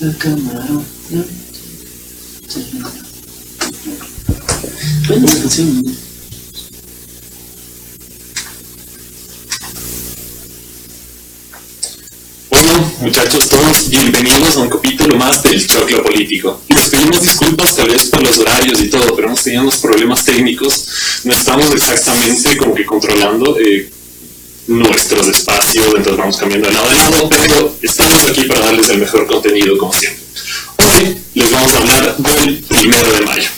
El camarón, ¿no? Sí. Buena canción, ¿no? Bueno, muchachos, todos bienvenidos a un capítulo más del Choclo Político. Les pedimos disculpas tal vez por los horarios y todo, pero hemos tenido unos problemas técnicos. No estamos exactamente como que controlando nuestros espacios, entonces vamos cambiando de lado, pero estamos aquí para darles el mejor contenido como siempre. Hoy les vamos a hablar del 1 de mayo,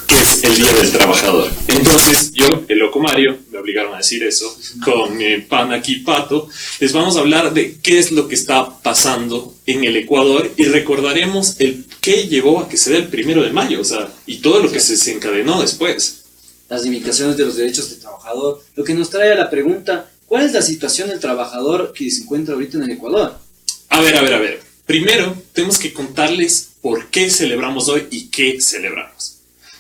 que es el Día del Trabajador. Entonces yo, el loco Mario, me obligaron a decir eso, con mi pan aquí Pato, les vamos a hablar de qué es lo que está pasando en el Ecuador y recordaremos el qué llevó a que se dé el 1 de mayo, o sea, y todo lo que se desencadenó después. Las limitaciones de los derechos del trabajador, lo que nos trae a la pregunta, ¿cuál es la situación del trabajador que se encuentra ahorita en el Ecuador? A ver. Primero, tenemos que contarles por qué celebramos hoy y qué celebramos.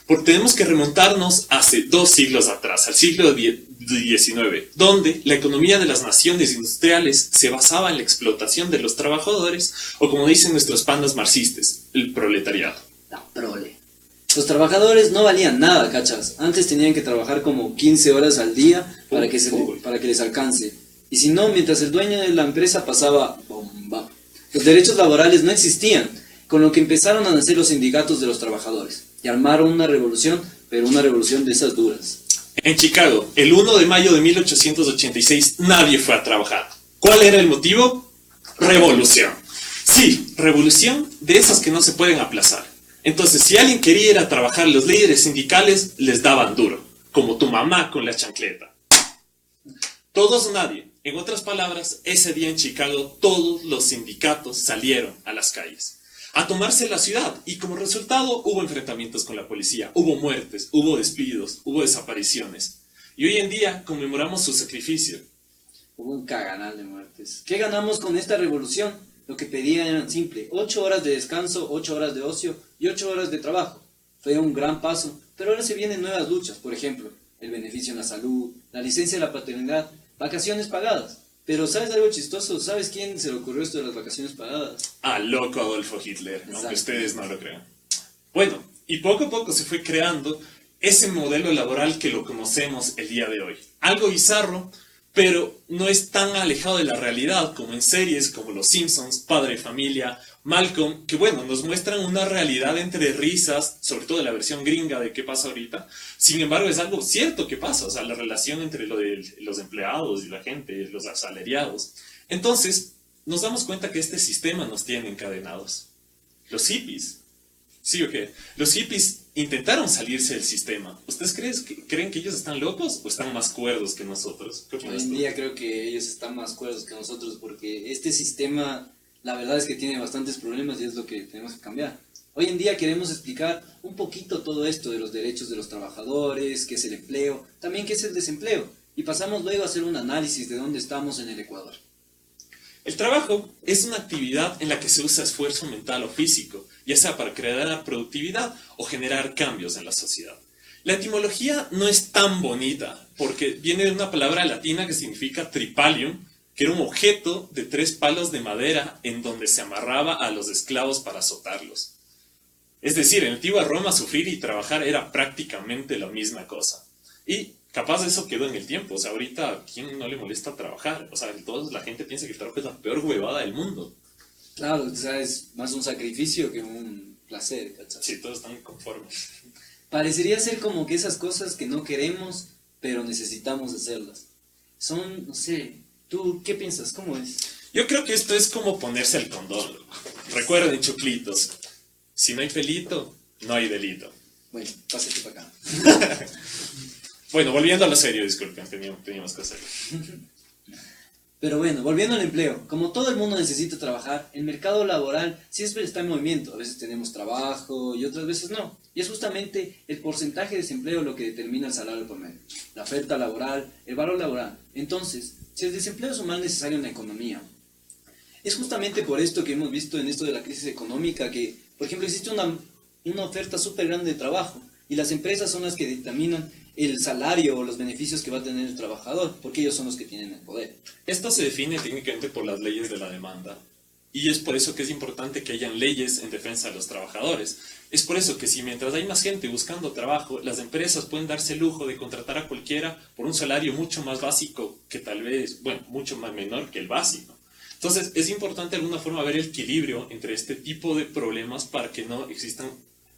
Porque tenemos que remontarnos hace 2 siglos atrás, al siglo XIX, donde la economía de las naciones industriales se basaba en la explotación de los trabajadores, o como dicen nuestros pandas marxistas, el proletariado. La prole. Los trabajadores no valían nada, cachas. Antes tenían que trabajar como 15 horas al día para que les alcance. Y si no, mientras el dueño de la empresa pasaba bomba. Los derechos laborales no existían, con lo que empezaron a nacer los sindicatos de los trabajadores. Y armaron una revolución, pero una revolución de esas duras. En Chicago, el 1 de mayo de 1886, nadie fue a trabajar. ¿Cuál era el motivo? Revolución. Sí, revolución de esas que no se pueden aplazar. Entonces, si alguien quería ir a trabajar, los líderes sindicales les daban duro, como tu mamá con la chancleta. Todos o nadie. En otras palabras, ese día en Chicago, todos los sindicatos salieron a las calles a tomarse la ciudad, y como resultado hubo enfrentamientos con la policía, hubo muertes, hubo despidos, hubo desapariciones. Y hoy en día conmemoramos su sacrificio. Hubo un caganal de muertes. ¿Qué ganamos con esta revolución? Lo que pedían era simple: 8 horas de descanso, 8 horas de ocio y 8 horas de trabajo. Fue un gran paso, pero ahora se vienen nuevas luchas, por ejemplo, el beneficio en la salud, la licencia de la paternidad, vacaciones pagadas. Pero ¿sabes algo chistoso? ¿Sabes quién se le ocurrió esto de las vacaciones pagadas? Al loco Adolfo Hitler, Exacto. aunque ustedes no lo crean. Bueno, y poco a poco se fue creando ese modelo laboral que lo conocemos el día de hoy. Algo bizarro, pero no es tan alejado de la realidad como en series como Los Simpsons, Padre de Familia, Malcolm, que bueno, nos muestran una realidad entre risas, sobre todo de la versión gringa de qué pasa ahorita. Sin embargo, es algo cierto que pasa, o sea, la relación entre lo de los empleados y la gente, los asalariados. Entonces, nos damos cuenta que este sistema nos tiene encadenados. Los hippies, ¿sí o qué? Los hippies intentaron salirse del sistema. ¿Ustedes creen que ellos están locos o están más cuerdos que nosotros? ¿Qué opinas Hoy en tú? día creo que ellos están más cuerdos que nosotros, porque este sistema, la verdad es que tiene bastantes problemas y es lo que tenemos que cambiar. Hoy en día queremos explicar un poquito todo esto de los derechos de los trabajadores, qué es el empleo, también qué es el desempleo, y pasamos luego a hacer un análisis de dónde estamos en el Ecuador. El trabajo es una actividad en la que se usa esfuerzo mental o físico, ya sea para crear productividad o generar cambios en la sociedad. La etimología no es tan bonita, porque viene de una palabra latina que significa tripalium, que era un objeto de 3 palos de madera en donde se amarraba a los esclavos para azotarlos. Es decir, en antigua Roma sufrir y trabajar era prácticamente la misma cosa. Y capaz eso quedó en el tiempo. O sea, ahorita ¿a quién no le molesta trabajar? O sea, toda la gente piensa que el trabajo es la peor huevada del mundo. Claro, o sea, es más un sacrificio que un placer, ¿cachai? Sí, todos están conformes. Parecería ser como que esas cosas que no queremos, pero necesitamos hacerlas. Son, no sé, ¿tú qué piensas? ¿Cómo es? Yo creo que esto es como ponerse el condón, loco. Recuerden, chuclitos, si no hay pelito, no hay delito. Bueno, pásate para acá. Bueno, volviendo a lo serio, disculpen, teníamos que hacerlo. Pero bueno, volviendo al empleo, como todo el mundo necesita trabajar, el mercado laboral siempre está en movimiento. A veces tenemos trabajo y otras veces no. Y es justamente el porcentaje de desempleo lo que determina el salario promedio, la oferta laboral, el valor laboral. Entonces, si el desempleo es un mal necesario en la economía, es justamente por esto que hemos visto en esto de la crisis económica que, por ejemplo, existe una oferta súper grande de trabajo y las empresas son las que dictaminan el salario o los beneficios que va a tener el trabajador, porque ellos son los que tienen el poder. Esto se define técnicamente por las leyes de la demanda. Y es por eso que es importante que hayan leyes en defensa de los trabajadores. Es por eso que si mientras hay más gente buscando trabajo, las empresas pueden darse el lujo de contratar a cualquiera por un salario mucho más básico que tal vez, bueno, mucho más menor que el básico. Entonces, es importante de alguna forma ver el equilibrio entre este tipo de problemas para que no existan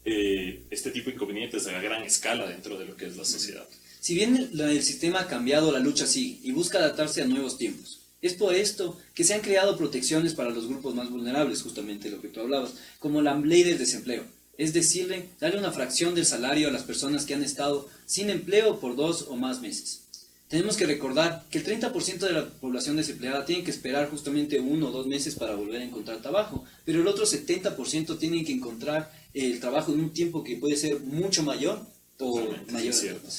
este tipo de inconvenientes a gran escala dentro de lo que es la sociedad. Si bien el sistema ha cambiado, la lucha sigue y busca adaptarse a nuevos tiempos. Es por esto que se han creado protecciones para los grupos más vulnerables, justamente lo que tú hablabas, como la ley del desempleo. Es decirle, darle una fracción del salario a las personas que han estado sin empleo por 2 o más meses. Tenemos que recordar que el 30% de la población desempleada tiene que esperar justamente 1 o 2 meses para volver a encontrar trabajo, pero el otro 70% tienen que encontrar el trabajo en un tiempo que puede ser mucho mayor o Totalmente, mayor. es cierto.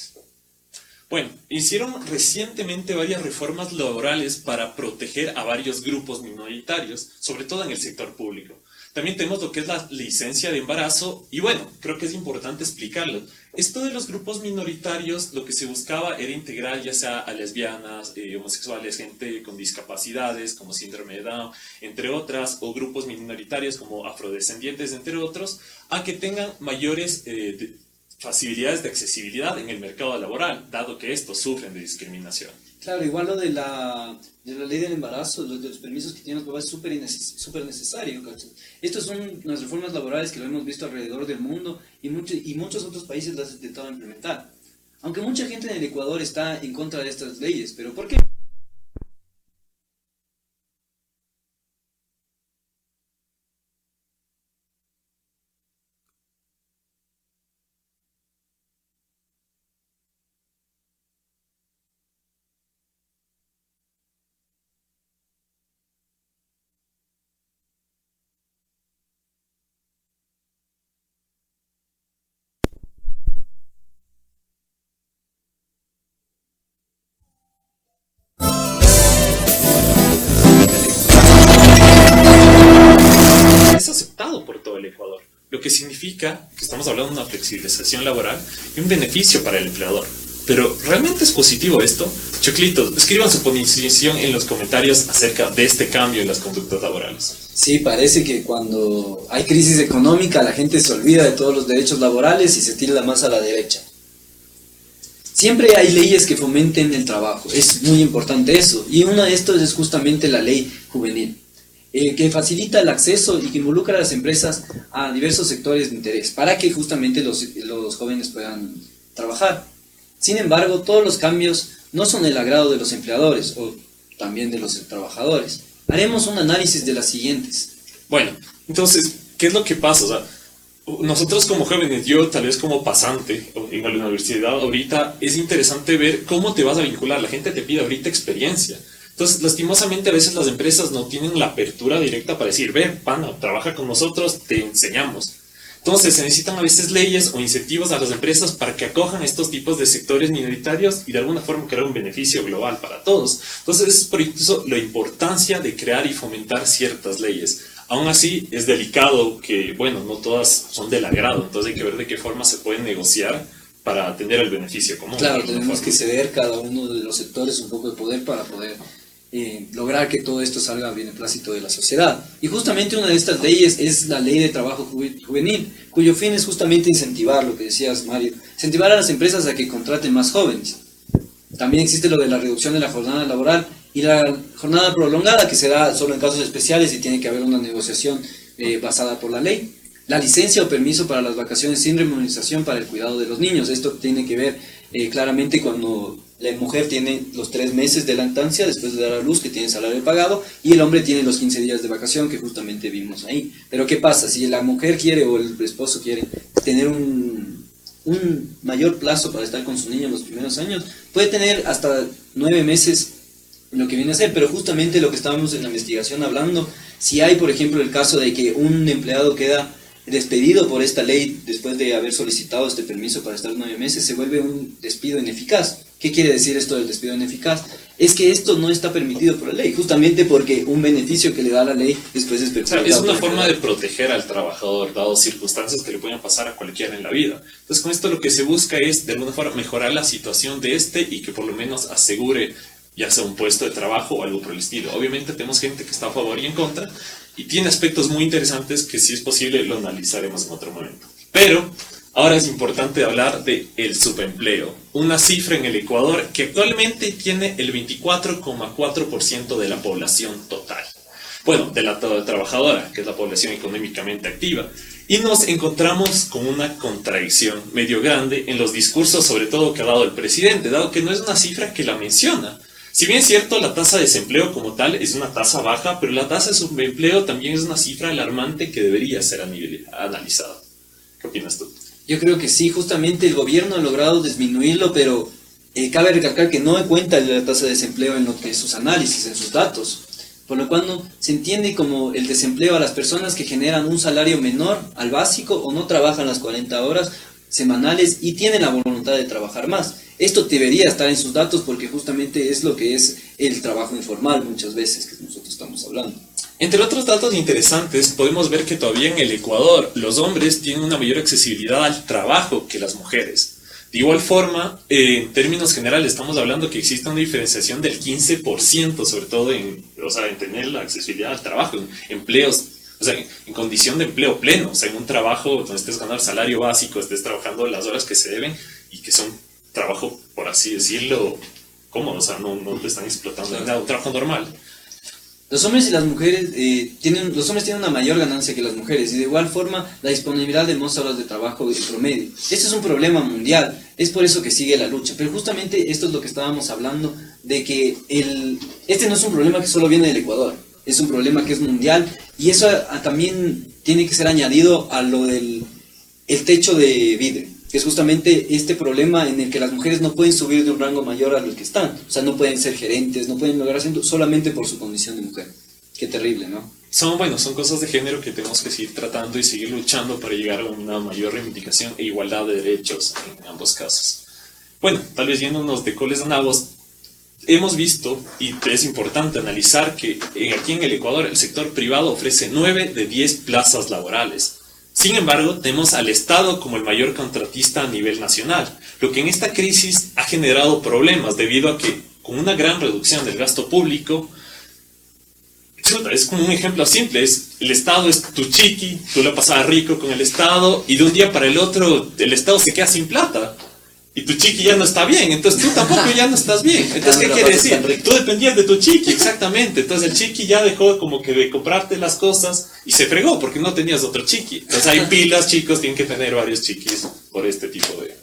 Bueno, hicieron recientemente varias reformas laborales para proteger a varios grupos minoritarios, sobre todo en el sector público. También tenemos lo que es la licencia de embarazo y bueno, creo que es importante explicarlo. Esto de los grupos minoritarios, lo que se buscaba era integrar ya sea a lesbianas, homosexuales, gente con discapacidades como síndrome de Down, entre otras, o grupos minoritarios como afrodescendientes, entre otros, a que tengan mayores facilidades de accesibilidad en el mercado laboral, dado que estos sufren de discriminación. Claro, igual lo de la ley del embarazo, de los permisos que tienen los papás es súper necesario. ¿Cachai? Estas son las reformas laborales que lo hemos visto alrededor del mundo y muchos otros países las han intentado implementar. Aunque mucha gente en el Ecuador está en contra de estas leyes, pero ¿por qué? Es aceptado por todo el Ecuador, lo que significa que estamos hablando de una flexibilización laboral y un beneficio para el empleador. Pero, ¿realmente es positivo esto? Choclitos, escriban su posición en los comentarios acerca de este cambio en las conductas laborales. Sí, parece que cuando hay crisis económica la gente se olvida de todos los derechos laborales y se tira más a la derecha. Siempre hay leyes que fomenten el trabajo, es muy importante eso, y una de estas es justamente la ley juvenil, que facilita el acceso y que involucra a las empresas a diversos sectores de interés, para que justamente los jóvenes puedan trabajar. Sin embargo, todos los cambios no son el agrado de los empleadores o también de los trabajadores. Haremos un análisis de las siguientes. Bueno, entonces, ¿qué es lo que pasa? O sea, nosotros como jóvenes, yo tal vez como pasante en la universidad ahorita, es interesante ver cómo te vas a vincular. La gente te pide ahorita experiencia. Entonces, lastimosamente a veces las empresas no tienen la apertura directa para decir, ven, pana, trabaja con nosotros, te enseñamos. Entonces, se necesitan a veces leyes o incentivos a las empresas para que acojan estos tipos de sectores minoritarios y de alguna forma crear un beneficio global para todos. Entonces, es por eso la importancia de crear y fomentar ciertas leyes. Aún así, es delicado que, bueno, no todas son del agrado, entonces hay que ver de qué forma se pueden negociar para tener el beneficio común. Claro, tenemos que ceder cada uno de los sectores un poco de poder para poder lograr que todo esto salga a beneplácito de la sociedad. Y justamente una de estas leyes es la ley de trabajo juvenil, cuyo fin es justamente incentivar, lo que decías Mario, incentivar a las empresas a que contraten más jóvenes. También existe lo de la reducción de la jornada laboral y la jornada prolongada, que se da solo en casos especiales y tiene que haber una negociación basada por la ley. La licencia o permiso para las vacaciones sin remuneración para el cuidado de los niños. Esto tiene que ver claramente cuando la mujer tiene los 3 meses de lactancia después de dar a luz, que tiene salario pagado, y el hombre tiene los 15 días de vacación que justamente vimos ahí. Pero ¿qué pasa? Si la mujer quiere o el esposo quiere tener un mayor plazo para estar con su niño en los primeros años, puede tener hasta 9 meses lo que viene a ser, pero justamente lo que estábamos en la investigación hablando, si hay por ejemplo el caso de que un empleado queda despedido por esta ley después de haber solicitado este permiso para estar 9 meses, se vuelve un despido ineficaz. ¿Qué quiere decir esto del despido ineficaz? Es que esto no está permitido por la ley, justamente porque un beneficio que le da la ley después es perjudicial. O sea, es una forma de proteger al trabajador, dado circunstancias que le pueden pasar a cualquiera en la vida. Entonces, con esto lo que se busca es, de alguna forma, mejorar la situación de este y que por lo menos asegure ya sea un puesto de trabajo o algo por el estilo. Obviamente tenemos gente que está a favor y en contra, y tiene aspectos muy interesantes que si es posible lo analizaremos en otro momento. Pero ahora es importante hablar de el subempleo, una cifra en el Ecuador que actualmente tiene el 24,4% de la población total. Bueno, de la trabajadora, que es la población económicamente activa. Y nos encontramos con una contradicción medio grande en los discursos, sobre todo que ha dado el presidente, dado que no es una cifra que la menciona. Si bien es cierto, la tasa de desempleo como tal es una tasa baja, pero la tasa de subempleo también es una cifra alarmante que debería ser analizada. ¿Qué opinas tú? Yo creo que sí, justamente el gobierno ha logrado disminuirlo, pero cabe recalcar que no cuenta la tasa de desempleo en lo que sus análisis, en sus datos. Por lo cual no se entiende como el desempleo a las personas que generan un salario menor al básico o no trabajan las 40 horas semanales y tienen la voluntad de trabajar más. Esto debería estar en sus datos porque justamente es lo que es el trabajo informal muchas veces que nosotros estamos hablando. Entre otros datos interesantes, podemos ver que todavía en el Ecuador los hombres tienen una mayor accesibilidad al trabajo que las mujeres. De igual forma, en términos generales, estamos hablando que existe una diferenciación del 15%, sobre todo en tener la accesibilidad al trabajo, en empleos, en condición de empleo pleno, en un trabajo donde estés ganando el salario básico, estés trabajando las horas que se deben y que son trabajo, por así decirlo, cómodo, no te están explotando ni nada, un trabajo normal. Los hombres y las mujeres los hombres tienen una mayor ganancia que las mujeres y de igual forma la disponibilidad de más horas de trabajo en promedio. Este es un problema mundial, es por eso que sigue la lucha. Pero justamente esto es lo que estábamos hablando, de que este no es un problema que solo viene del Ecuador, es un problema que es mundial y eso también tiene que ser añadido a lo del el techo de vidrio, que es justamente este problema en el que las mujeres no pueden subir de un rango mayor al que están. O sea, no pueden ser gerentes, no pueden lograr hacerlo solamente por su condición de mujer. Qué terrible, ¿no? Son cosas de género que tenemos que seguir tratando y seguir luchando para llegar a una mayor reivindicación e igualdad de derechos en ambos casos. Bueno, tal vez yéndonos de coles a nabos, hemos visto, y es importante analizar, que aquí en el Ecuador el sector privado ofrece 9 de 10 plazas laborales. Sin embargo, tenemos al Estado como el mayor contratista a nivel nacional, lo que en esta crisis ha generado problemas debido a que, con una gran reducción del gasto público, es como un ejemplo simple, el Estado es tu chiqui, tú la pasabas rico con el Estado y de un día para el otro el Estado se queda sin plata. Y tu chiqui ya no está bien, entonces tú tampoco ya no estás bien. Entonces, ¿qué quiere decir? Tú dependías de tu chiqui, exactamente. Entonces el chiqui ya dejó como que de comprarte las cosas y se fregó porque no tenías otro chiqui. Entonces hay pilas, chicos, tienen que tener varios chiquis por este tipo de...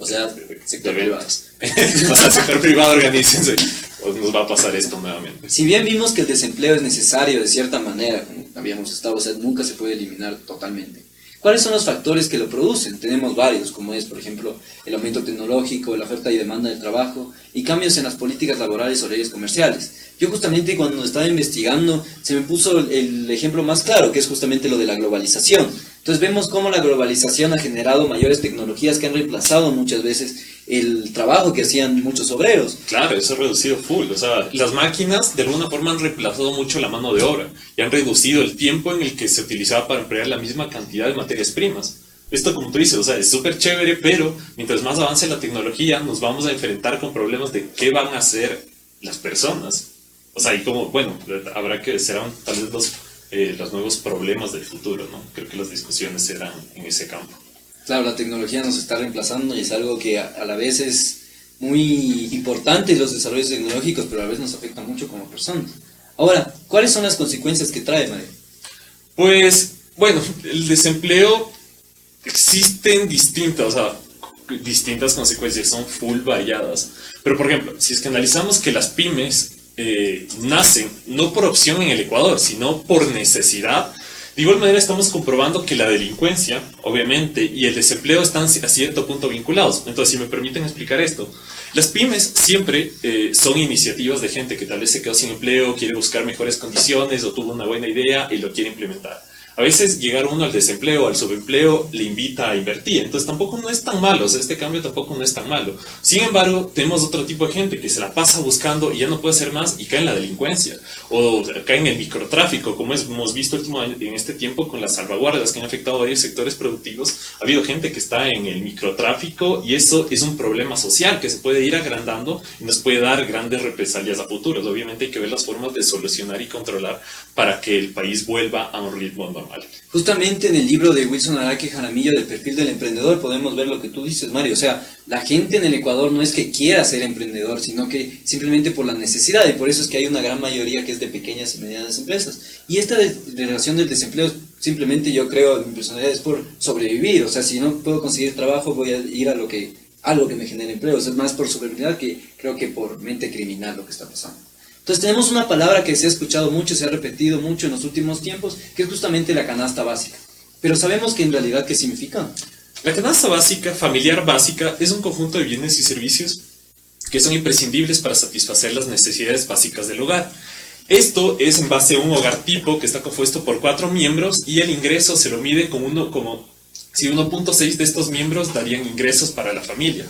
sector privado. Sector privado, organícense. O nos va a pasar esto nuevamente. Si bien vimos que el desempleo es necesario de cierta manera, como habíamos estado, nunca se puede eliminar totalmente. ¿Cuáles son los factores que lo producen? Tenemos varios, como es, por ejemplo, el aumento tecnológico, la oferta y demanda del trabajo y cambios en las políticas laborales o leyes comerciales. Yo justamente cuando estaba investigando se me puso el ejemplo más claro, que es justamente lo de la globalización. Entonces vemos cómo la globalización ha generado mayores tecnologías que han reemplazado muchas veces el trabajo que hacían muchos obreros. Claro, eso ha reducido full. Las máquinas de alguna forma han reemplazado mucho la mano de obra y han reducido el tiempo en el que se utilizaba para emplear la misma cantidad de materias primas. Esto, como tú dices, es súper chévere, pero mientras más avance la tecnología, nos vamos a enfrentar con problemas de qué van a hacer las personas. Y como, serán tal vez los nuevos problemas del futuro, ¿no? Creo que las discusiones serán en ese campo. Claro, la tecnología nos está reemplazando y es algo que a la vez es muy importante los desarrollos tecnológicos, pero a la vez nos afecta mucho como personas. Ahora, ¿cuáles son las consecuencias que trae, Mario? Pues, el desempleo existen distintas consecuencias, son full variadas. Pero, por ejemplo, si es que analizamos que las pymes nacen no por opción en el Ecuador, sino por necesidad, de igual manera estamos comprobando que la delincuencia, obviamente, y el desempleo están a cierto punto vinculados. Entonces, si me permiten explicar esto, las pymes siempre son iniciativas de gente que tal vez se quedó sin empleo, quiere buscar mejores condiciones o tuvo una buena idea y lo quiere implementar. a veces llegar uno al desempleo, al subempleo, le invita a invertir. Entonces tampoco no es tan malo, o sea, este cambio tampoco no es tan malo. Sin embargo, tenemos otro tipo de gente que se la pasa buscando y ya no puede hacer más y cae en la delincuencia. O cae en el microtráfico, como hemos visto en este tiempo con las salvaguardas que han afectado a varios sectores productivos. Ha habido gente que está en el microtráfico y eso es un problema social que se puede ir agrandando y nos puede dar grandes represalias a futuros. Obviamente hay que ver las formas de solucionar y controlar para que el país vuelva a un ritmo normal. Justamente en el libro de Wilson Araque Jaramillo del perfil del emprendedor podemos ver lo que tú dices, Mario. O sea, la gente en el Ecuador no es que quiera ser emprendedor, sino que simplemente por la necesidad, y por eso es que hay una gran mayoría que es de pequeñas y medianas empresas. Y esta relación del desempleo, simplemente yo creo, mi personalidad, es por sobrevivir. O sea, si no puedo conseguir trabajo, voy a ir a algo que me genere empleo. O sea, es más por sobrevivencia que creo que por mente criminal lo que está pasando. Entonces tenemos una palabra que se ha escuchado mucho, se ha repetido mucho en los últimos tiempos, que es justamente la canasta básica. Pero sabemos que en realidad, ¿qué significa? La canasta básica, familiar básica, es un conjunto de bienes y servicios que son imprescindibles para satisfacer las necesidades básicas del hogar. Esto es en base a un hogar tipo que está compuesto por 4 miembros y el ingreso se lo mide como si 1.6 de estos miembros darían ingresos para la familia.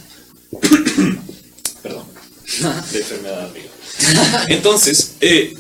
Perdón, de enfermedad, amigo. Entonces,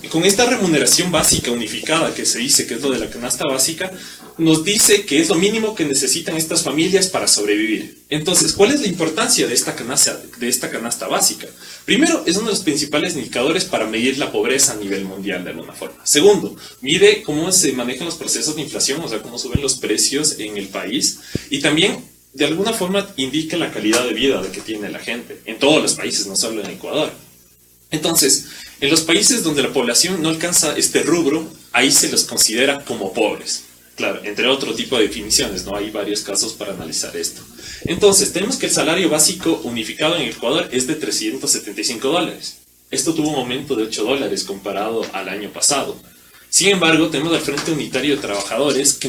con esta remuneración básica unificada que se dice que es lo de la canasta básica, nos dice que es lo mínimo que necesitan estas familias para sobrevivir. Entonces, ¿cuál es la importancia de esta canasta básica? Primero, es uno de los principales indicadores para medir la pobreza a nivel mundial de alguna forma. Segundo, mide cómo se manejan los procesos de inflación, o sea, cómo suben los precios en el país. Y también, de alguna forma, indica la calidad de vida que tiene la gente, en todos los países, no solo en Ecuador. Entonces, en los países donde la población no alcanza este rubro, ahí se los considera como pobres. Claro, entre otro tipo de definiciones, ¿no? Hay varios casos para analizar esto. Entonces, tenemos que el salario básico unificado en Ecuador es de $375. Esto tuvo un aumento de $8 comparado al año pasado. Sin embargo, tenemos al Frente Unitario de Trabajadores que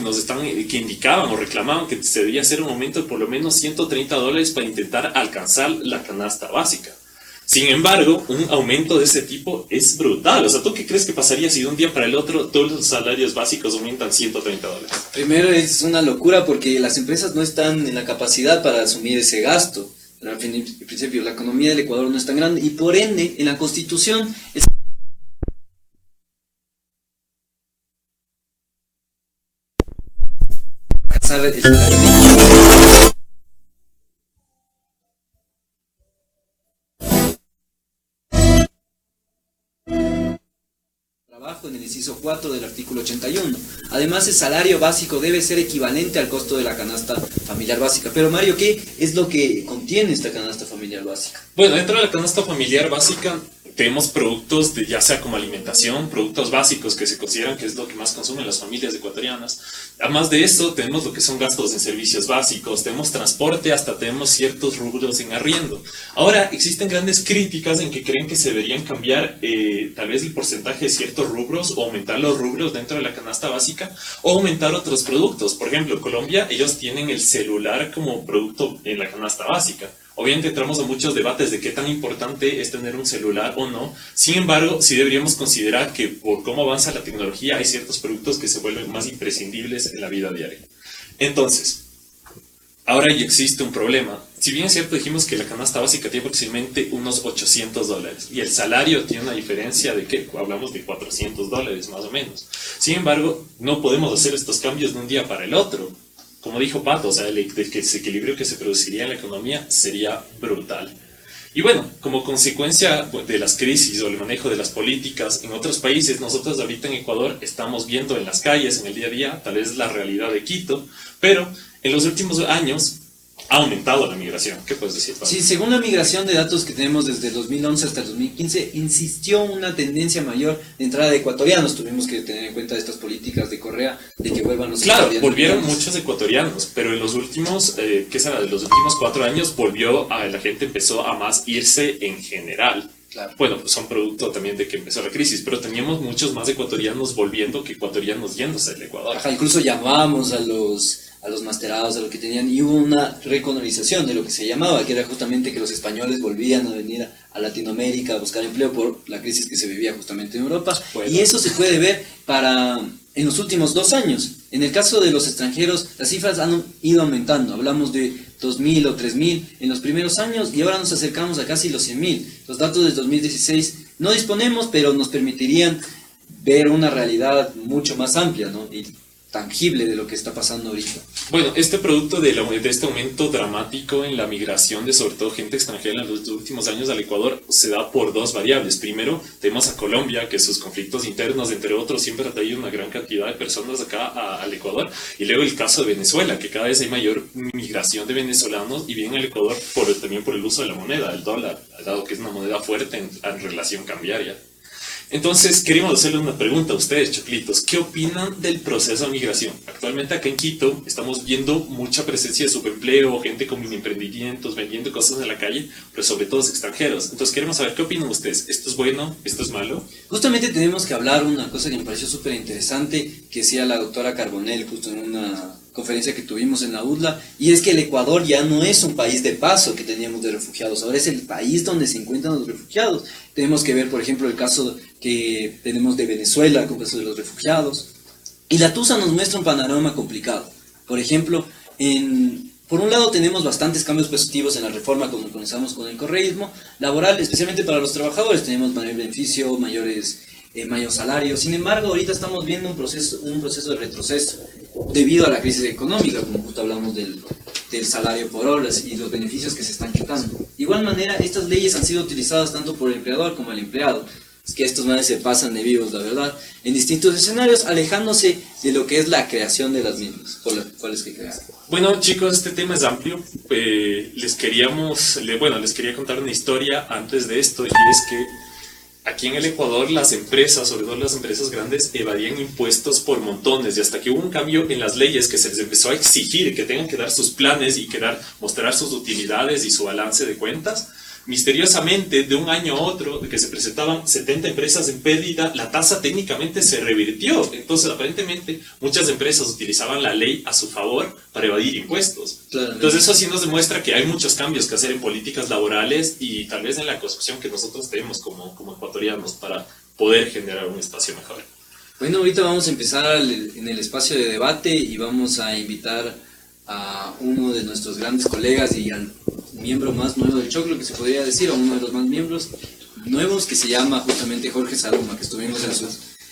indicaban o reclamaban que se debía hacer un aumento de por lo menos $130 para intentar alcanzar la canasta básica. Sin embargo, un aumento de ese tipo es brutal. O sea, ¿tú qué crees que pasaría si de un día para el otro todos los salarios básicos aumentan $130? Primero, es una locura porque las empresas no están en la capacidad para asumir ese gasto. Al principio, la economía del Ecuador no es tan grande y por ende, en la Constitución... trabajo en el inciso 4 del artículo 81. Además, el salario básico debe ser equivalente al costo de la canasta familiar básica. Pero Mario, ¿qué es lo que contiene esta canasta familiar básica? Bueno, dentro de la canasta familiar básica tenemos productos ya sea como alimentación, productos básicos que se consideran que es lo que más consumen las familias ecuatorianas. Además de eso, tenemos lo que son gastos en servicios básicos, tenemos transporte, hasta tenemos ciertos rubros en arriendo. Ahora, existen grandes críticas en que creen que se deberían cambiar tal vez el porcentaje de ciertos rubros o aumentar los rubros dentro de la canasta básica o aumentar otros productos. Por ejemplo, en Colombia ellos tienen el celular como producto en la canasta básica. Obviamente entramos a muchos debates de qué tan importante es tener un celular o no. Sin embargo, sí deberíamos considerar que por cómo avanza la tecnología hay ciertos productos que se vuelven más imprescindibles en la vida diaria. Entonces, ahora ya existe un problema. Si bien es cierto, dijimos que la canasta básica tiene aproximadamente unos $800 y el salario tiene una diferencia de que hablamos de $400 más o menos. Sin embargo, no podemos hacer estos cambios de un día para el otro. Como dijo Pato, o sea, el desequilibrio que se produciría en la economía sería brutal. Y bueno, como consecuencia de las crisis o el manejo de las políticas en otros países, nosotros ahorita en Ecuador estamos viendo en las calles, en el día a día, tal vez la realidad de Quito, pero en los últimos años ha aumentado la migración. ¿Qué puedes decir, Pablo? Sí, según la migración de datos que tenemos desde el 2011 hasta el 2015, insistió una tendencia mayor de entrada de ecuatorianos. Tuvimos que tener en cuenta estas políticas de Correa de que vuelvan los Claro, ecuatorianos. volvieron muchos ecuatorianos, pero en los últimos, ¿qué será? De los últimos 4 años la gente empezó a más irse en general. Claro. Bueno, pues son producto también de que empezó la crisis, pero teníamos muchos más ecuatorianos volviendo que ecuatorianos yéndose del Ecuador. Ajá, incluso llamábamos a los masterados, a lo que tenían, y hubo una recolonización de lo que se llamaba, que era justamente que los españoles volvían a venir a Latinoamérica a buscar empleo por la crisis que se vivía justamente en Europa. Bueno. Y eso se puede ver en los últimos 2 años. En el caso de los extranjeros, las cifras han ido aumentando. Hablamos de 2.000 o 3.000 en los primeros años y ahora nos acercamos a casi los 100.000. Los datos del 2016 no disponemos, pero nos permitirían ver una realidad mucho más amplia, ¿no? Y tangible de lo que está pasando ahorita. Bueno, este producto de este aumento dramático en la migración de sobre todo gente extranjera en los últimos años al Ecuador se da por dos variables. Primero, tenemos a Colombia, que sus conflictos internos, entre otros, siempre ha traído una gran cantidad de personas acá al Ecuador. Y luego el caso de Venezuela, que cada vez hay mayor migración de venezolanos y vienen al Ecuador también por el uso de la moneda, el dólar, dado que es una moneda fuerte en relación cambiaria. Entonces, queríamos hacerle una pregunta a ustedes, choclitos. ¿Qué opinan del proceso de migración? Actualmente acá en Quito estamos viendo mucha presencia de subempleo, gente con mini emprendimientos, vendiendo cosas en la calle, pero sobre todo extranjeros. Entonces, queremos saber qué opinan ustedes. ¿Esto es bueno? ¿Esto es malo? Justamente tenemos que hablar una cosa que me pareció súper interesante, que decía la doctora Carbonell justo en una conferencia que tuvimos en la UDLA, y es que el Ecuador ya no es un país de paso que teníamos de refugiados, ahora es el país donde se encuentran los refugiados. Tenemos que ver, por ejemplo, el caso que tenemos de Venezuela con el caso de los refugiados. Y la TUSA nos muestra un panorama complicado. Por ejemplo, por un lado tenemos bastantes cambios positivos en la reforma cuando comenzamos con el correísmo laboral, especialmente para los trabajadores. Tenemos mayor beneficio, mayor salario. Sin embargo, ahorita estamos viendo un proceso de retroceso debido a la crisis económica, como justo hablamos del salario por horas y los beneficios que se están quitando. De igual manera, estas leyes han sido utilizadas tanto por el empleador como el empleado. Es que estos manes se pasan de vivos, la verdad, en distintos escenarios, alejándose de lo que es la creación de las mismas, por las cuales que crear. Bueno, chicos, este tema es amplio. Les quería contar una historia antes de esto, y es que aquí en el Ecuador las empresas, sobre todo las empresas grandes, evadían impuestos por montones, y hasta que hubo un cambio en las leyes que se les empezó a exigir que tengan que dar sus planes y mostrar sus utilidades y su balance de cuentas. Misteriosamente, de un año a otro, de que se presentaban 70 empresas en pérdida, la tasa técnicamente se revirtió. Entonces, aparentemente, muchas empresas utilizaban la ley a su favor para evadir impuestos. Claro. Entonces, eso sí nos demuestra que hay muchos cambios que hacer en políticas laborales y tal vez en la construcción que nosotros tenemos como ecuatorianos para poder generar un espacio mejor. Bueno, ahorita vamos a empezar en el espacio de debate y vamos a invitar a uno de nuestros grandes colegas y al miembro más nuevo del Choclo, que se podría decir, o uno de los más miembros nuevos, que se llama justamente Jorge Saloma, que estuvimos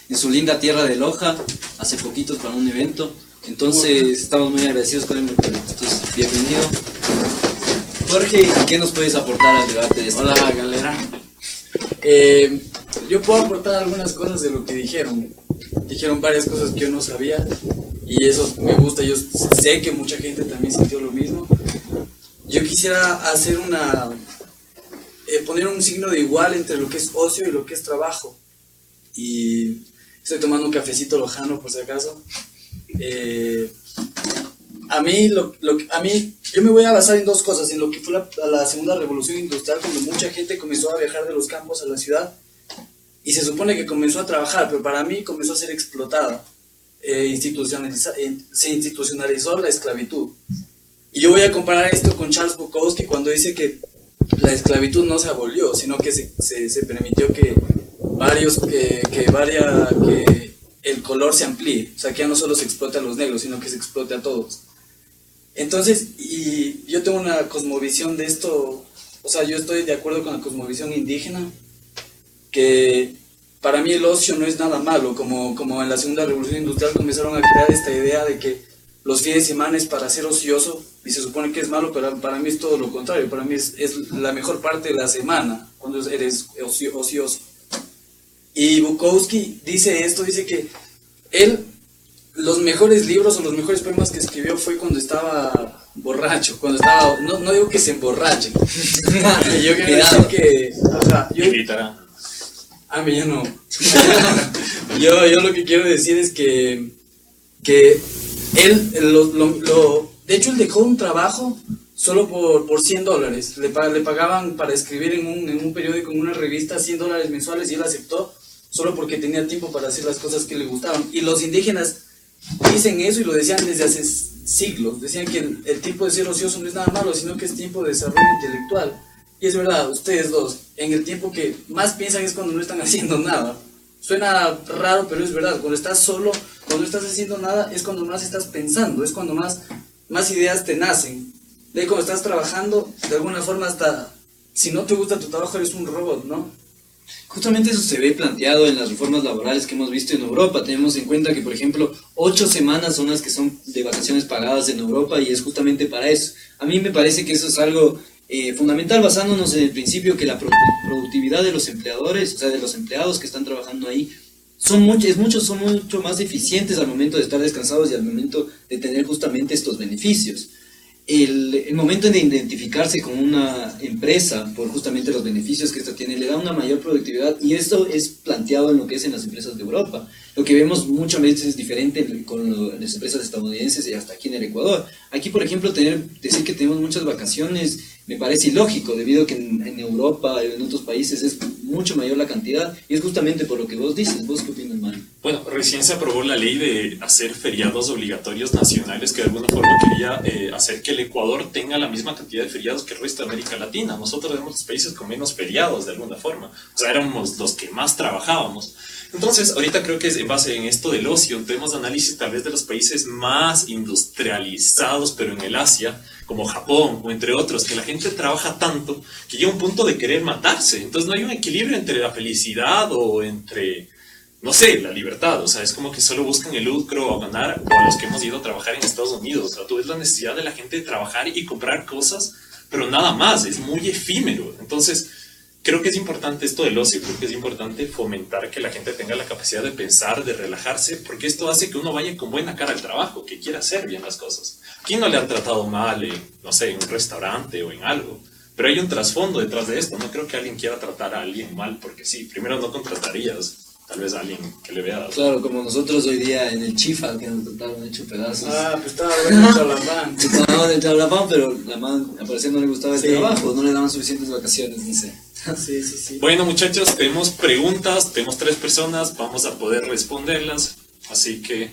en su linda tierra de Loja hace poquito para un evento. Entonces estamos muy agradecidos con él. Entonces, bienvenido. Jorge, ¿qué nos puedes aportar al debate de este? Hola, galera. Yo puedo aportar algunas cosas de lo que dijeron. Dijeron varias cosas que yo no sabía y eso me gusta. Yo sé que mucha gente también sintió lo mismo. Yo quisiera hacer poner un signo de igual entre lo que es ocio y lo que es trabajo. Y estoy tomando un cafecito lojano por si acaso. A mí, yo me voy a basar en dos cosas, en lo que fue la segunda revolución industrial, cuando mucha gente comenzó a viajar de los campos a la ciudad y se supone que comenzó a trabajar, pero para mí comenzó a ser explotada. Se institucionalizó la esclavitud. Y yo voy a comparar esto con Charles Bukowski cuando dice que la esclavitud no se abolió, sino que se permitió que el color se amplíe, o sea que ya no solo se explote a los negros, sino que se explote a todos. Entonces, y yo tengo una cosmovisión de esto, o sea, yo estoy de acuerdo con la cosmovisión indígena, que para mí el ocio no es nada malo, como en la segunda revolución industrial comenzaron a crear esta idea de que los fines de semana es para ser ocioso, y se supone que es malo, pero para mí es todo lo contrario, para mí es la mejor parte de la semana, cuando eres ocioso. Y Bukowski dice que los mejores libros o los mejores poemas que escribió fue cuando estaba borracho, no digo que se emborrache, yo quiero decir que, Invitará. A mí ya no. yo lo que quiero decir es que él, de hecho él dejó un trabajo solo por $100, le pagaban para escribir en un periódico, en una revista, $100 mensuales, y él aceptó solo porque tenía tiempo para hacer las cosas que le gustaban. Y los indígenas dicen eso y lo decían desde hace siglos, decían que el tiempo de ser ocioso no es nada malo, sino que es tiempo de desarrollo intelectual. Y es verdad, ustedes dos, en el tiempo que más piensan es cuando no están haciendo nada. suena raro, pero es verdad. Cuando estás solo, cuando no estás haciendo nada, es cuando más estás pensando, es cuando más ideas te nacen. De ahí cuando estás trabajando, de alguna forma hasta, si no te gusta tu trabajo, eres un robot, ¿no? Justamente eso se ve planteado en las reformas laborales que hemos visto en Europa. Tenemos en cuenta que, por ejemplo, 8 semanas son las que son de vacaciones pagadas en Europa y es justamente para eso. A mí me parece que eso es algo fundamental, basándonos en el principio que la productividad de los empleadores, o sea, de los empleados que están trabajando ahí, son mucho más eficientes al momento de estar descansados y al momento de tener justamente estos beneficios. El momento de identificarse con una empresa por justamente los beneficios que esta tiene le da una mayor productividad y esto es planteado en lo que es en las empresas de Europa. Lo que vemos muchas veces es diferente con las empresas estadounidenses y hasta aquí en el Ecuador. Aquí, por ejemplo, decir que tenemos muchas vacaciones me parece ilógico debido a que en Europa y en otros países es mucho mayor la cantidad y es justamente por lo que vos dices. ¿Vos qué opinas, Mario? Bueno, recién se aprobó la ley de hacer feriados obligatorios nacionales que de alguna forma quería hacer que el Ecuador tenga la misma cantidad de feriados que el resto de América Latina. Nosotros éramos los países con menos feriados de alguna forma. O sea, éramos los que más trabajábamos. Entonces, ahorita creo que es en base en esto del ocio, tenemos análisis tal vez de los países más industrializados, pero en el Asia, como Japón o entre otros, que la gente trabaja tanto que llega a un punto de querer matarse. Entonces no hay un equilibrio entre la felicidad o entre, no sé, la libertad. O sea, es como que solo buscan el lucro o ganar, o a los que hemos ido a trabajar en Estados Unidos. O sea, tú ves la necesidad de la gente de trabajar y comprar cosas, pero nada más, es muy efímero. Entonces, creo que es importante esto del ocio, creo que es importante fomentar que la gente tenga la capacidad de pensar, de relajarse, porque esto hace que uno vaya con buena cara al trabajo, que quiera hacer bien las cosas. ¿Quién no le han tratado mal, no sé, en un restaurante o en algo? Pero hay un trasfondo detrás de esto, no creo que alguien quiera tratar a alguien mal, porque sí, primero no contratarías tal vez a alguien que le vea. Claro, como nosotros hoy día en el Chifa, que nos trataron hecho pedazos. Pues estaba bueno Chalapán. Estaban en Chalapán, pero la man al parecer no le gustaba el Sí. trabajo, no le daban suficientes vacaciones, dice. Sí. Bueno, muchachos, tenemos preguntas, tenemos 3 personas, vamos a poder responderlas, así que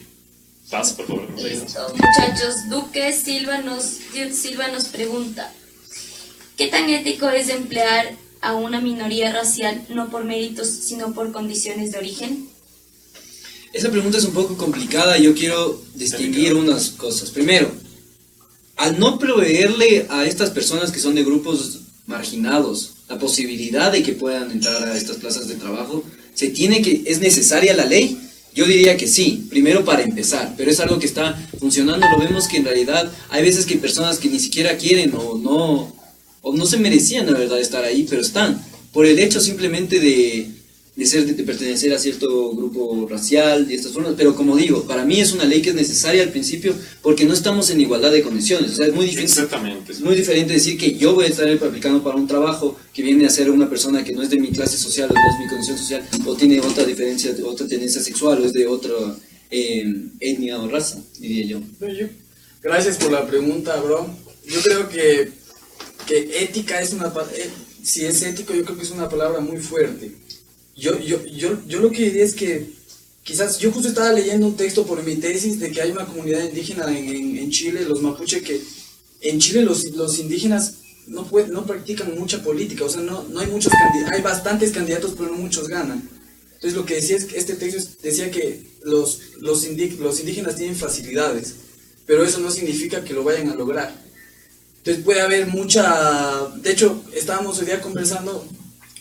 paz, por favor. Listo, muchachos. Duque Silva nos pregunta: ¿qué tan ético es emplear a una minoría racial no por méritos, sino por condiciones de origen? Esa pregunta es un poco complicada, yo quiero distinguir unas cosas. Primero, al no proveerle a estas personas que son de grupos marginados la posibilidad de que puedan entrar a estas plazas de trabajo, ¿es necesaria la ley? Yo diría que sí, primero para empezar, pero es algo que está funcionando. Lo vemos que en realidad hay veces que hay personas que ni siquiera quieren o no se merecían, la verdad, estar ahí, pero están, por el hecho simplemente de pertenecer a cierto grupo racial, de estas formas. Pero como digo, para mí es una ley que es necesaria al principio porque no estamos en igualdad de condiciones. O sea, es muy difícil. Exactamente. Es muy diferente decir que yo voy a estar aplicando para un trabajo que viene a ser una persona que no es de mi clase social o no es mi condición social o tiene otra diferencia, otra tendencia sexual o es de otra etnia o raza, diría yo. Gracias por la pregunta, bro. Yo creo que ética es si es ético, yo creo que es una palabra muy fuerte. Yo lo que diría es que quizás yo justo estaba leyendo un texto por mi tesis de que hay una comunidad indígena en Chile, los mapuche, que en Chile los indígenas no practican mucha política, o sea, no hay muchos hay bastantes candidatos, pero no muchos ganan. Entonces lo que decía es que este texto decía que los indígenas tienen facilidades, pero eso no significa que lo vayan a lograr. Entonces puede haber de hecho, estábamos hoy día conversando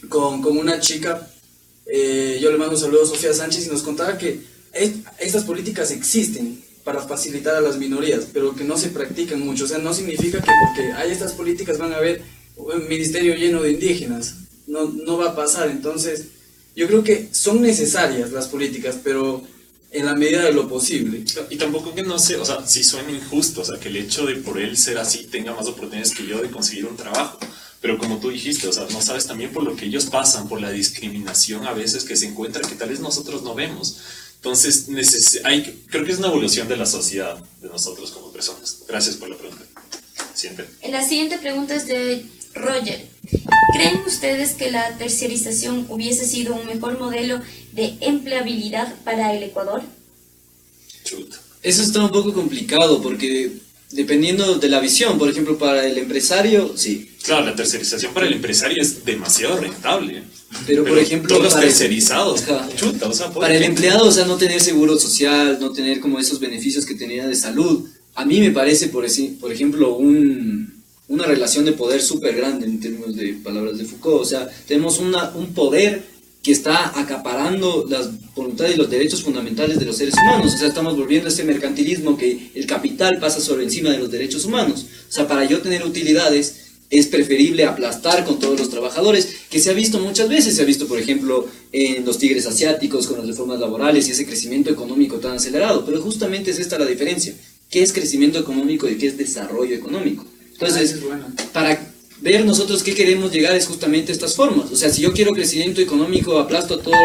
con una chica, yo le mando un saludo a Sofía Sánchez, y nos contaba que estas políticas existen para facilitar a las minorías, pero que no se practican mucho. O sea, no significa que porque hay estas políticas van a haber un ministerio lleno de indígenas. No va a pasar. Entonces, yo creo que son necesarias las políticas, pero en la medida de lo posible. Y tampoco que no sé, o sea, si suena injusto, o sea, que el hecho de por él ser así tenga más oportunidades que yo de conseguir un trabajo. Pero como tú dijiste, o sea, no sabes también por lo que ellos pasan, por la discriminación a veces que se encuentra que tal vez nosotros no vemos. Entonces, creo que es una evolución de la sociedad, de nosotros como personas. Gracias por la pregunta. Siguiente. La siguiente pregunta es de Roger. ¿Creen ustedes que la terciarización hubiese sido un mejor modelo de empleabilidad para el Ecuador? Chuta. Eso está un poco complicado porque dependiendo de la visión. Por ejemplo, para el empresario, sí. Claro, la tercerización para el empresario es demasiado rentable. Pero, por ejemplo, todos los para el- tercerizados, Ajá. chuta, o sea, por Para el ejemplo, empleado, o sea, no tener seguro social, no tener como esos beneficios que tenía de salud, a mí me parece, por ejemplo, una relación de poder súper grande en términos de palabras de Foucault. O sea, tenemos un poder que está acaparando las voluntades y los derechos fundamentales de los seres humanos. O sea, estamos volviendo a ese mercantilismo que el capital pasa sobre encima de los derechos humanos. O sea, para yo tener utilidades es preferible aplastar con todos los trabajadores, que se ha visto muchas veces. Se ha visto, por ejemplo, en los tigres asiáticos con las reformas laborales y ese crecimiento económico tan acelerado. Pero justamente es esta la diferencia. ¿Qué es crecimiento económico y qué es desarrollo económico? Entonces, es bueno. para ver nosotros qué queremos llegar es justamente estas formas. O sea, si yo quiero crecimiento económico, aplasto a todos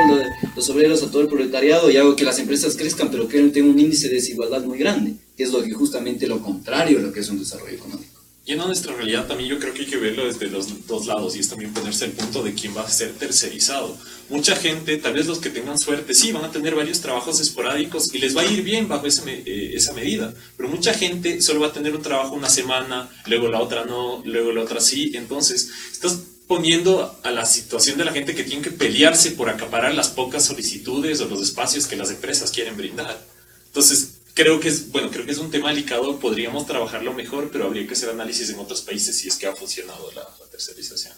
los obreros, a todo el proletariado y hago que las empresas crezcan, pero que tengan un índice de desigualdad muy grande, que es lo que justamente lo contrario de lo que es un desarrollo económico. y en nuestra realidad también yo creo que hay que verlo desde los dos lados y es también ponerse el punto de quién va a ser tercerizado. Mucha gente, tal vez los que tengan suerte, sí, van a tener varios trabajos esporádicos y les va a ir bien bajo esa medida, pero mucha gente solo va a tener un trabajo una semana, luego la otra no, luego la otra sí, entonces estás poniendo a la situación de la gente que tiene que pelearse por acaparar las pocas solicitudes o los espacios que las empresas quieren brindar. Entonces, creo que es un tema delicado, podríamos trabajarlo mejor, pero habría que hacer análisis en otros países si es que ha funcionado la tercerización.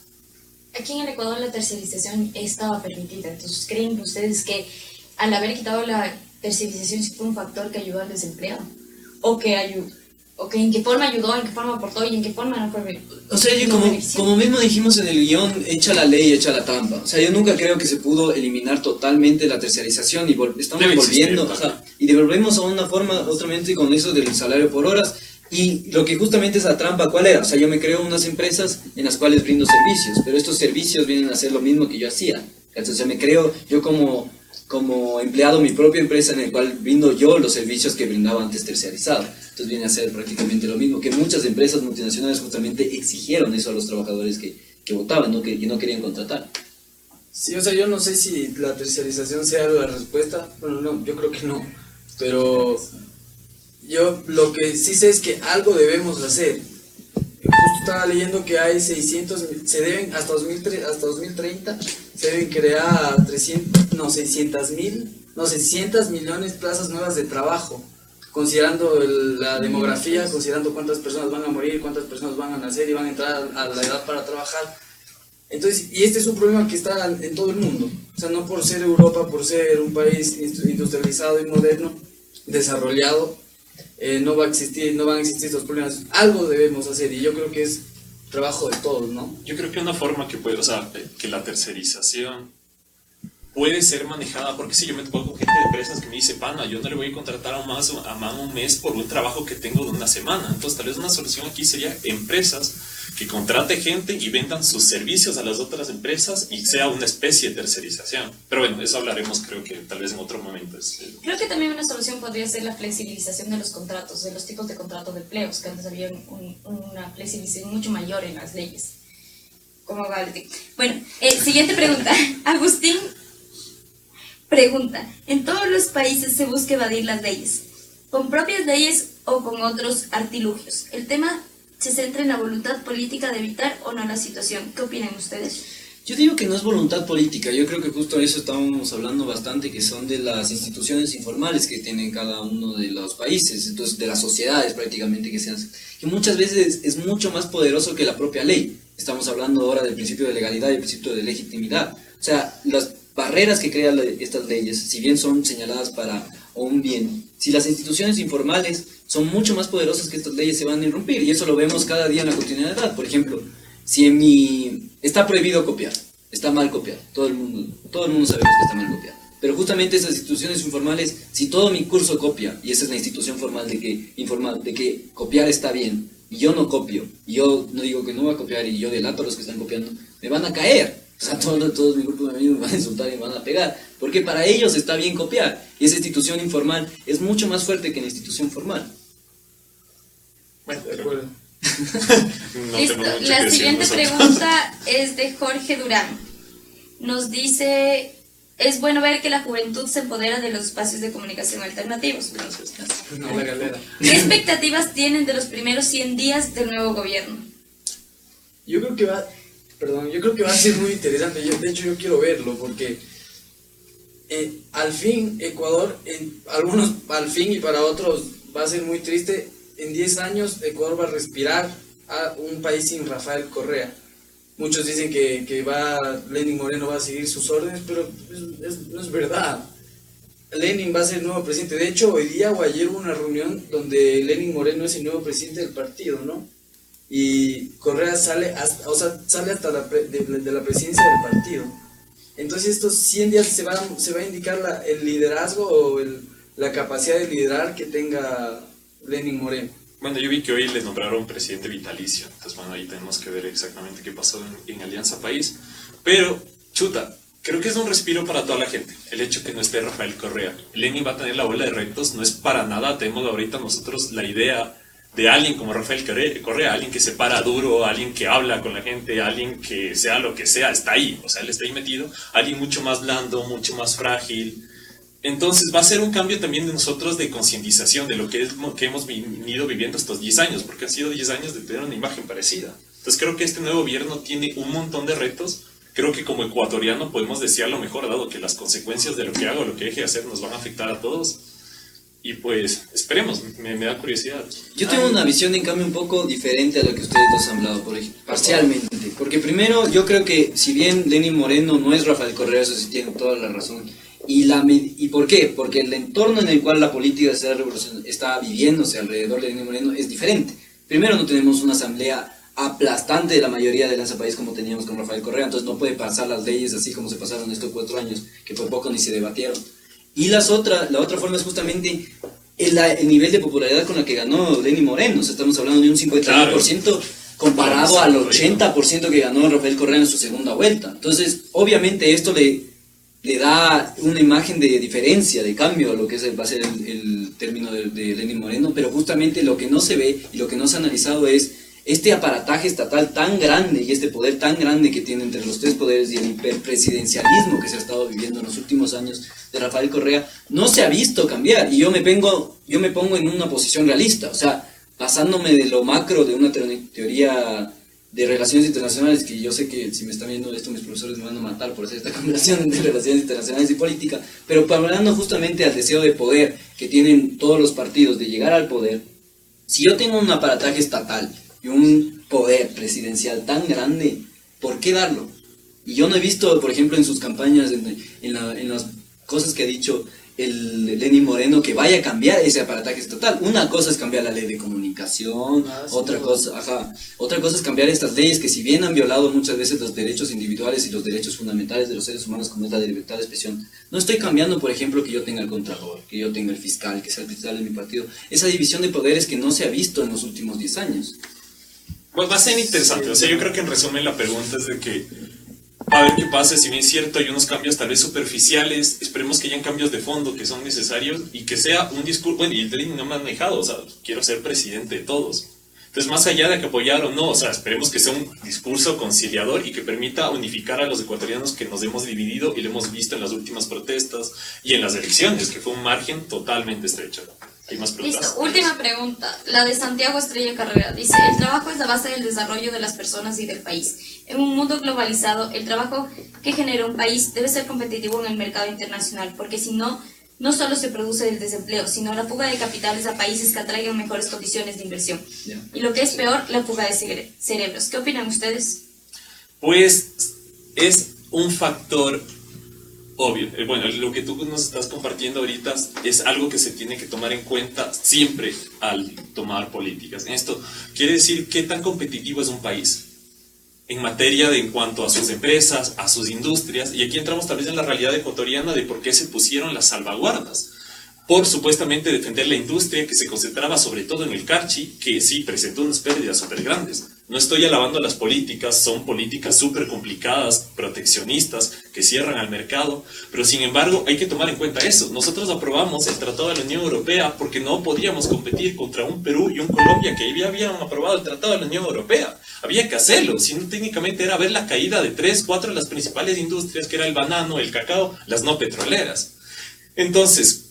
Aquí en el Ecuador la tercerización estaba permitida, entonces ¿creen ustedes que al haber quitado la tercerización sí fue un factor que ayudó al desempleado? ¿O que en qué forma ayudó, en qué forma aportó y en qué forma no fue? O sea, yo no benefició? como mismo dijimos en el guión, echa la ley, echa la trampa. O sea, yo nunca creo que se pudo eliminar totalmente la terciarización y estamos Debe existir, volviendo, claro. ajá, y devolvemos a una forma, otramente con eso del salario por horas. Y lo que justamente esa trampa, ¿cuál era? O sea, yo me creo unas empresas en las cuales brindo servicios, pero estos servicios vienen a hacer lo mismo que yo hacía. Entonces, me creo yo como empleado mi propia empresa en el cual brindo yo los servicios que brindaba antes terciarizado. Entonces viene a ser prácticamente lo mismo, que muchas empresas multinacionales justamente exigieron eso a los trabajadores que votaban, ¿no? Que no querían contratar. Sí, o sea, yo no sé si la terciarización sea la respuesta. Bueno, no, yo creo que no. Pero yo lo que sí sé es que algo debemos hacer. Justo estaba leyendo que hay 600, se deben, hasta 2030, se deben crear 600 millones de plazas nuevas de trabajo, considerando la demografía, considerando cuántas personas van a morir, cuántas personas van a nacer y van a entrar a la edad para trabajar. Entonces, y este es un problema que está en todo el mundo. O sea, no por ser Europa, por ser un país industrializado y moderno, desarrollado, no van a existir estos problemas. Algo debemos hacer y yo creo que es trabajo de todos, ¿no? Yo creo que una forma que la tercerización puede ser manejada, porque si yo me topo con gente de empresas que me dice, pana, yo no le voy a contratar a más un mes por un trabajo que tengo de una semana. Entonces tal vez una solución aquí sería empresas que contrate gente y vendan sus servicios a las otras empresas y sea una especie de tercerización. Pero bueno, eso hablaremos creo que tal vez en otro momento. Creo que también una solución podría ser la flexibilización de los contratos, de los tipos de contratos de empleos, que antes había una flexibilización mucho mayor en las leyes. ¿Cómo va? Bueno, siguiente pregunta. Agustín pregunta, ¿en todos los países se busca evadir las leyes, con propias leyes o con otros artilugios? El tema se centra en la voluntad política de evitar o no la situación. ¿Qué opinan ustedes? Yo digo que no es voluntad política, yo creo que justo de eso estábamos hablando bastante, que son de las instituciones informales que tienen cada uno de los países, entonces de las sociedades prácticamente que muchas veces es mucho más poderoso que la propia ley. Estamos hablando ahora del principio de legalidad y el principio de legitimidad. O sea, las barreras que crean estas leyes, si bien son señaladas para un bien, si las instituciones informales son mucho más poderosas que estas leyes, se van a irrumpir, y eso lo vemos cada día en la cotidianidad. Por ejemplo, si está prohibido copiar, está mal copiar, todo el mundo sabemos que está mal copiar, pero justamente esas instituciones informales, si todo mi curso copia, y esa es la institución formal de que copiar está bien, y yo no copio, y yo no digo que no voy a copiar, y yo delato a los que están copiando, me van a caer. O sea, todos mi grupo de amigos me van a insultar y me van a pegar, porque para ellos está bien copiar, y esa institución informal es mucho más fuerte que la institución formal. Bueno, De acuerdo. no Listo. tenemos mucho que La decir siguiente nosotros. pregunta es de Jorge Durán. Nos dice, es bueno ver que la juventud se empodera de los espacios de comunicación alternativos. Gracias. No, la galera. ¿Qué expectativas tienen de los primeros 100 días del nuevo gobierno? Yo creo que va a ser muy interesante. De hecho, yo quiero verlo porque al fin Ecuador, algunos al fin y para otros va a ser muy triste. En 10 años Ecuador va a respirar a un país sin Rafael Correa. Muchos dicen que Lenín Moreno va a seguir sus órdenes, pero no es verdad. Lenín va a ser el nuevo presidente. De hecho, hoy día o ayer hubo una reunión donde Lenín Moreno es el nuevo presidente del partido, ¿no? Y Correa sale hasta de la presidencia del partido. Entonces estos 100 días se va a indicar el liderazgo o la capacidad de liderar que tenga Lenín Moreno. Bueno, yo vi que hoy le nombraron presidente vitalicio, entonces bueno, ahí tenemos que ver exactamente qué pasó en Alianza País. Pero, chuta, creo que es un respiro para toda la gente, el hecho que no esté Rafael Correa. Lenín va a tener la bola de retos, no es para nada, tenemos ahorita nosotros la idea de alguien como Rafael Correa, alguien que se para duro, alguien que habla con la gente, alguien que sea lo que sea, está ahí, o sea, él está ahí metido, alguien mucho más blando, mucho más frágil. Entonces va a ser un cambio también de nosotros de concientización de lo que hemos venido viviendo estos 10 años, porque han sido 10 años de tener una imagen parecida. Entonces creo que este nuevo gobierno tiene un montón de retos. Creo que como ecuatoriano podemos desear lo mejor, dado que las consecuencias de lo que haga o lo que deje de hacer nos van a afectar a todos. Y pues esperemos, me da curiosidad. Yo tengo una visión en cambio un poco diferente a lo que ustedes dos han hablado, parcialmente. Porque primero yo creo que si bien Lenín Moreno no es Rafael Correa, eso sí tiene toda la razón. ¿Y por qué? Porque el entorno en el cual la política está viviéndose alrededor de Lenín Moreno es diferente. Primero, no tenemos una asamblea aplastante de la mayoría de Alianza País como teníamos con Rafael Correa, entonces no puede pasar las leyes así como se pasaron estos 4 años, que por poco ni se debatieron. Y la otra forma es justamente el nivel de popularidad con la que ganó Lenín Moreno. O sea, estamos hablando de un 51% comparado al 80% que ganó Rafael Correa en su segunda vuelta. Entonces, obviamente esto le da una imagen de diferencia, de cambio a lo que va a ser el término de Lenín Moreno, pero justamente lo que no se ve y lo que no se ha analizado es este aparataje estatal tan grande y este poder tan grande que tiene entre los 3 poderes y el hiperpresidencialismo que se ha estado viviendo en los últimos años de Rafael Correa, no se ha visto cambiar. Y yo me pongo en una posición realista, o sea, pasándome de lo macro de una teoría de relaciones internacionales, que yo sé que si me están viendo esto mis profesores me van a matar por hacer esta combinación de relaciones internacionales y política, pero hablando justamente al deseo de poder que tienen todos los partidos de llegar al poder, si yo tengo un aparataje estatal y un poder presidencial tan grande, ¿por qué darlo? Y yo no he visto, por ejemplo, en sus campañas, en las cosas que ha dicho el Lenín Moreno, que vaya a cambiar ese aparataje estatal. Una cosa es cambiar la ley de comunicación, otra cosa es cambiar estas leyes que, si bien han violado muchas veces los derechos individuales y los derechos fundamentales de los seres humanos, como es la libertad de expresión, no estoy cambiando, por ejemplo, que yo tenga el contralor, que yo tenga el fiscal, que sea el fiscal de mi partido. Esa división de poderes que no se ha visto en los últimos 10 años. Pues va a ser interesante, o sea, yo creo que en resumen la pregunta es de que a ver qué pasa, si bien es cierto hay unos cambios tal vez superficiales, esperemos que hayan cambios de fondo que son necesarios y que sea un discurso, bueno, y el Lenín no me ha manejado, o sea, quiero ser presidente de todos. Entonces, más allá de que apoyar o no, o sea, esperemos que sea un discurso conciliador y que permita unificar a los ecuatorianos que nos hemos dividido y lo hemos visto en las últimas protestas y en las elecciones, que fue un margen totalmente estrecho. Hay más preguntas. Listo, última pregunta, la de Santiago Estrella Carrera. Dice, el trabajo es la base del desarrollo de las personas y del país. En un mundo globalizado, el trabajo que genera un país debe ser competitivo en el mercado internacional, porque si no, no solo se produce el desempleo, sino la fuga de capitales a países que atraigan mejores condiciones de inversión. Y lo que es peor, la fuga de cerebros. ¿Qué opinan ustedes? Pues es un factor obvio. Bueno, lo que tú nos estás compartiendo ahorita es algo que se tiene que tomar en cuenta siempre al tomar políticas. Esto quiere decir qué tan competitivo es un país en materia de en cuanto a sus empresas, a sus industrias, y aquí entramos tal vez en la realidad ecuatoriana de por qué se pusieron las salvaguardas. Por supuestamente defender la industria que se concentraba sobre todo en el Carchi, que sí presentó unas pérdidas súper grandes. No estoy alabando las políticas, son políticas súper complicadas, proteccionistas, que cierran al mercado, pero sin embargo hay que tomar en cuenta eso. Nosotros aprobamos el Tratado de la Unión Europea porque no podíamos competir contra un Perú y un Colombia que ya habían aprobado el Tratado de la Unión Europea. Había que hacerlo, si no técnicamente era ver la caída de 3, 4 de las principales industrias, que era el banano, el cacao, las no petroleras. Entonces,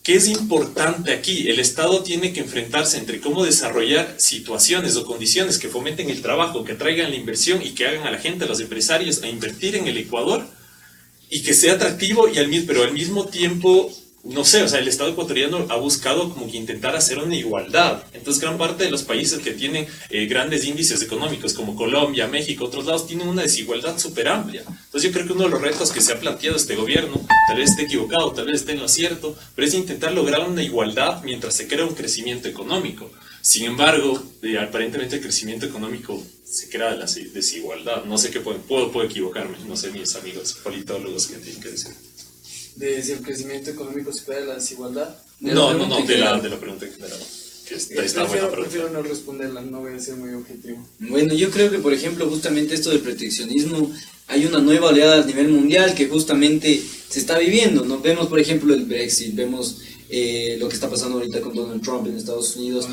¿qué es importante aquí? El Estado tiene que enfrentarse entre cómo desarrollar situaciones o condiciones que fomenten el trabajo, que atraigan la inversión y que hagan a la gente, a los empresarios, a invertir en el Ecuador y que sea atractivo, pero al mismo tiempo, no sé, o sea, el Estado ecuatoriano ha buscado como que intentar hacer una igualdad. Entonces, gran parte de los países que tienen grandes índices económicos, como Colombia, México, otros lados, tienen una desigualdad súper amplia. Entonces, yo creo que uno de los retos que se ha planteado este gobierno, tal vez esté equivocado, tal vez esté en lo cierto, pero es intentar lograr una igualdad mientras se crea un crecimiento económico. Sin embargo, aparentemente el crecimiento económico se crea de la desigualdad. No sé qué puedo equivocarme, no sé mis amigos politólogos qué tienen que decir. De si el crecimiento económico se crea de la desigualdad. No, de la pregunta en general. Que está buena pregunta. Prefiero no responderla, no voy a ser muy objetivo. Bueno, yo creo que, por ejemplo, justamente esto del proteccionismo, hay una nueva oleada a nivel mundial que justamente se está viviendo, ¿no? Vemos, por ejemplo, el Brexit, vemos lo que está pasando ahorita con Donald Trump en Estados Unidos.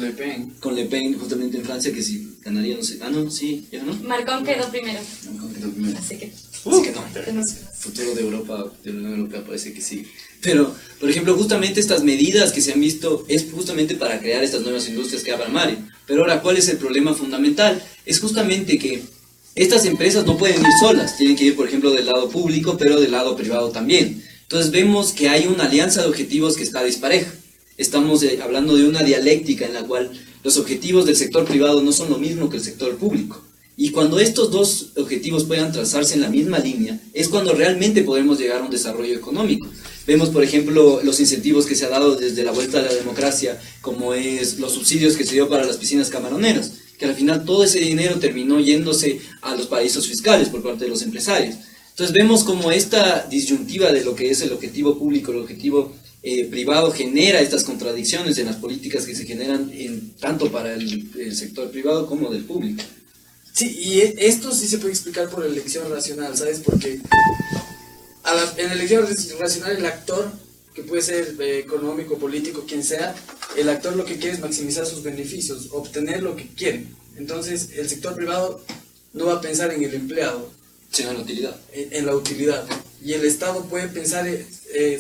Con Le Pen, justamente en Francia, que si ganaría, no sé. Ah, no, sí, ya no. Macron quedó primero. Macron quedó primero. Así que no. Futuro de Europa, de la Unión Europea, parece que sí. Pero, por ejemplo, justamente estas medidas que se han visto es justamente para crear estas nuevas industrias que habla Mario. Pero ahora, ¿cuál es el problema fundamental? Es justamente que estas empresas no pueden ir solas, tienen que ir, por ejemplo, del lado público, pero del lado privado también. Entonces vemos que hay una alianza de objetivos que está dispareja. Estamos hablando de una dialéctica en la cual los objetivos del sector privado no son lo mismo que el sector público. Y cuando estos dos objetivos puedan trazarse en la misma línea, es cuando realmente podemos llegar a un desarrollo económico. Vemos, por ejemplo, los incentivos que se ha dado desde la vuelta a la democracia, como es los subsidios que se dio para las piscinas camaroneras, que al final todo ese dinero terminó yéndose a los paraísos fiscales por parte de los empresarios. Entonces vemos como esta disyuntiva de lo que es el objetivo público, el objetivo privado genera estas contradicciones en las políticas que se generan tanto para el sector privado como del público. Sí, y esto sí se puede explicar por elección racional, ¿sabes? Porque en la elección racional el actor, que puede ser económico, político, quien sea, el actor lo que quiere es maximizar sus beneficios, obtener lo que quiere. Entonces el sector privado no va a pensar en el empleado, sino en la utilidad. En la utilidad. Y el Estado puede pensar,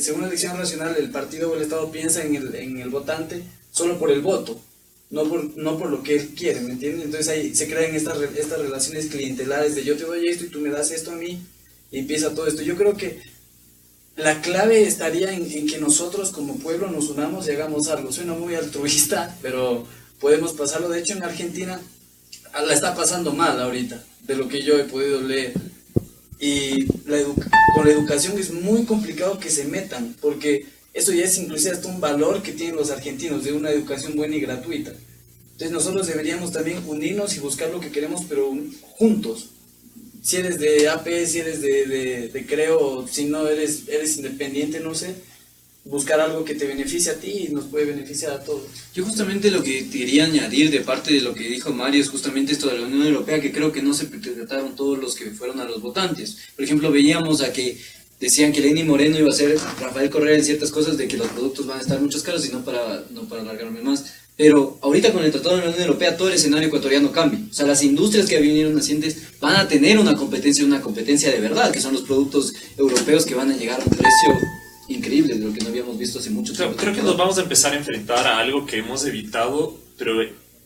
según la elección racional, el partido o el Estado piensa en el votante solo por el voto. No por lo que él quiere, ¿me entiendes? Entonces ahí se crean estas relaciones clientelares de yo te doy esto y tú me das esto a mí, y empieza todo esto. Yo creo que la clave estaría en que nosotros como pueblo nos unamos y hagamos algo. Suena muy altruista, pero podemos pasarlo. De hecho, en Argentina la está pasando mal ahorita, de lo que yo he podido leer. Y con la educación es muy complicado que se metan, porque eso ya es inclusive hasta un valor que tienen los argentinos de una educación buena y gratuita. Entonces nosotros deberíamos también unirnos y buscar lo que queremos, pero juntos. Si eres de AP, si eres de Creo, si no eres independiente, no sé, buscar algo que te beneficie a ti y nos puede beneficiar a todos. Yo justamente lo que quería añadir de parte de lo que dijo Mario es justamente esto de la Unión Europea, que creo que no se percataron todos los que fueron a los votantes. Por ejemplo, veíamos a que decían que Lenín Moreno iba a ser Rafael Correa en ciertas cosas, de que los productos van a estar muchos caros y no para alargarme más. Pero ahorita con el Tratado de la Unión Europea todo el escenario ecuatoriano cambia. O sea, las industrias que vinieron nacientes van a tener una competencia de verdad, que son los productos europeos que van a llegar a un precio increíble de lo que no habíamos visto hace mucho tiempo. Creo que nos vamos a empezar a enfrentar a algo que hemos evitado, pero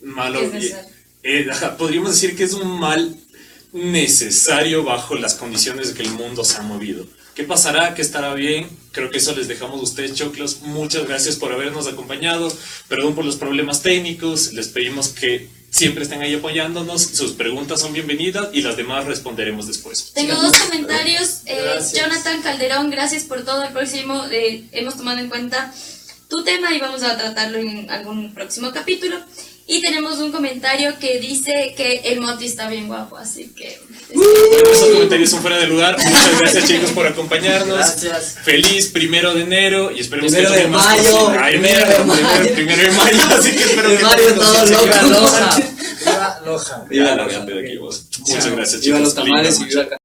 malo. Podríamos decir que es un mal necesario bajo las condiciones de que el mundo se ha movido. ¿Qué pasará? ¿Qué estará bien? Creo que eso les dejamos a ustedes, choclos. Muchas gracias por habernos acompañado. Perdón por los problemas técnicos. Les pedimos que siempre estén ahí apoyándonos. Sus preguntas son bienvenidas y las demás responderemos después. Tengo dos comentarios. Jonathan Calderón, gracias por todo. El próximo hemos tomado en cuenta tu tema y vamos a tratarlo en algún próximo capítulo. Y tenemos un comentario que dice que el Moti está bien guapo, así que Bueno, esos comentarios son fuera de lugar. Muchas gracias, chicos, por acompañarnos. Gracias. Feliz 1 de enero y esperemos Primero que de tengamos mayo, cosas. Ay, primero mierda, de mayo. primero de mayo, así que espero De que Mario tengan todo cosas loco. chicas. Loja. Viva Loja. Ya, la voy a pedir aquí, vos. Muchas gracias, chicos. Viva los tamales y Linda viva noche.